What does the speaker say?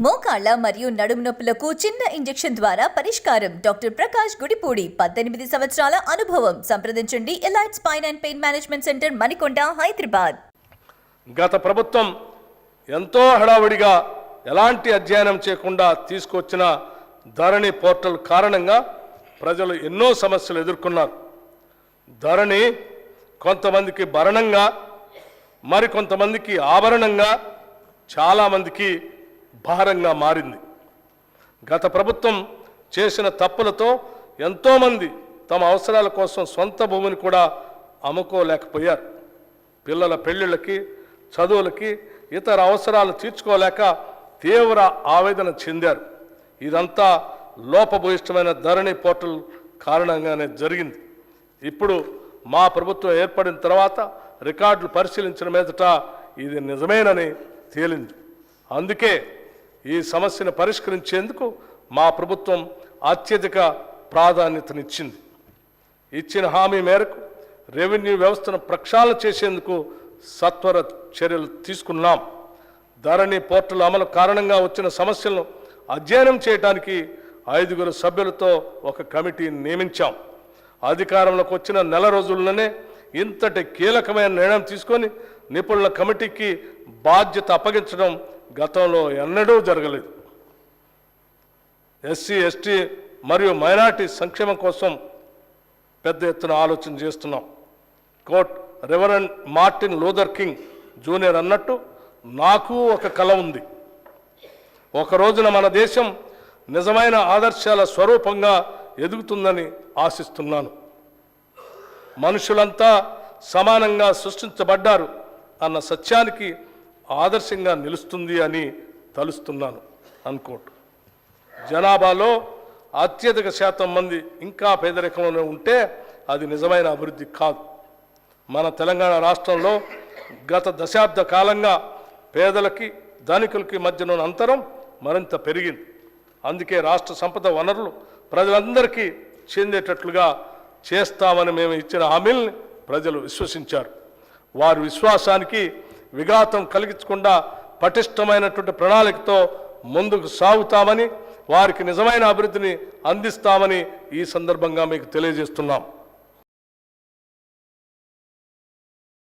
మోకాళ్ళ మరియు నడుము నొప్పులకు చిన్న ఇంజెక్షన్ ద్వారా పరిష్కారం. డాక్టర్ ప్రకాష్ గుడిపూడి, 18 సంవత్సరాల అనుభవం. సంప్రదించండి elite spine and pain management centre, Manikonda, Hyderabad. గత ప్రభుత్వం ఎంతో హడావుడిగా ఎలాంటి అధ్యయనం చేయకుండా తీసుకొచ్చిన ధరణి పోర్టల్ కారణంగా ప్రజలు ఎన్నో సమస్యలు ఎదుర్కొన్నారు. ధరణి కొంతమందికి భరణంగా, మరికొంతమందికి ఆభరణంగా, చాలామందికి భారంగా మారింది. గత ప్రభుత్వం చేసిన తప్పులతో ఎంతోమంది తమ అవసరాల కోసం సొంత భూమిని కూడా అమ్ముకోలేకపోయారు. పిల్లల పెళ్ళిళ్ళకి, చదువులకి, ఇతర అవసరాలు తీర్చుకోలేక తీవ్ర ఆవేదన చెందారు. ఇదంతా లోపభూయిష్టమైన ధరణి పోర్టల్ కారణంగానే జరిగింది. ఇప్పుడు మా ప్రభుత్వం ఏర్పడిన తర్వాత రికార్డులు పరిశీలించిన మీదట ఇది నిజమేనని తేలింది. అందుకే ఈ సమస్యను పరిష్కరించేందుకు మా ప్రభుత్వం అత్యధిక ప్రాధాన్యతనిచ్చింది. ఇచ్చిన హామీ మేరకు రెవెన్యూ వ్యవస్థను ప్రక్షాళన చేసేందుకు సత్వర చర్యలు తీసుకున్నాం. ధరణి పోర్టల్ అమలు కారణంగా వచ్చిన సమస్యలను అధ్యయనం చేయడానికి 5 సభ్యులతో ఒక కమిటీని నియమించాం. అధికారంలోకి వచ్చిన నెల రోజుల్లోనే ఇంతటి కీలకమైన నిర్ణయం తీసుకొని నిపుణుల కమిటీకి బాధ్యత అప్పగించడం గతంలో ఎన్నడూ జరగలేదు. ఎస్సీ, ఎస్టీ మరియు మైనారిటీ సంక్షేమం కోసం పెద్ద ఎత్తున ఆలోచన చేస్తున్నాం. Quote Reverend Martin Luther King Junior అన్నట్టు నాకు ఒక కల ఉంది. ఒక రోజున మన దేశం నిజమైన ఆదర్శాల స్వరూపంగా ఎదుగుతుందని ఆశిస్తున్నాను. మనుషులంతా సమానంగా సృష్టించబడ్డారు అన్న సత్యానికి ఆదర్శంగా నిలుస్తుంది అని తలుస్తున్నాను. అనుకోటు జనాభాలో అత్యధిక శాతం మంది ఇంకా పేదరికంలో ఉంటే అది నిజమైన అభివృద్ధి కాదు. మన తెలంగాణ రాష్ట్రంలో గత దశాబ్ద కాలంగా పేదలకి ధనికులకి మధ్యన అంతరం మరింత పెరిగింది. అందుకే రాష్ట్ర సంపద వనరులు ప్రజలందరికీ చెందేటట్లుగా చేస్తామని మేము ఇచ్చిన హామీల్ని ప్రజలు విశ్వసించారు. వారి విశ్వాసానికి విఘాతం కలిగించకుండా పటిష్టమైనటువంటి ప్రణాళికతో ముందుకు సాగుతామని, వారికి నిజమైన అభివృద్ధిని అందిస్తామని ఈ సందర్భంగా మీకు తెలియజేస్తున్నాం.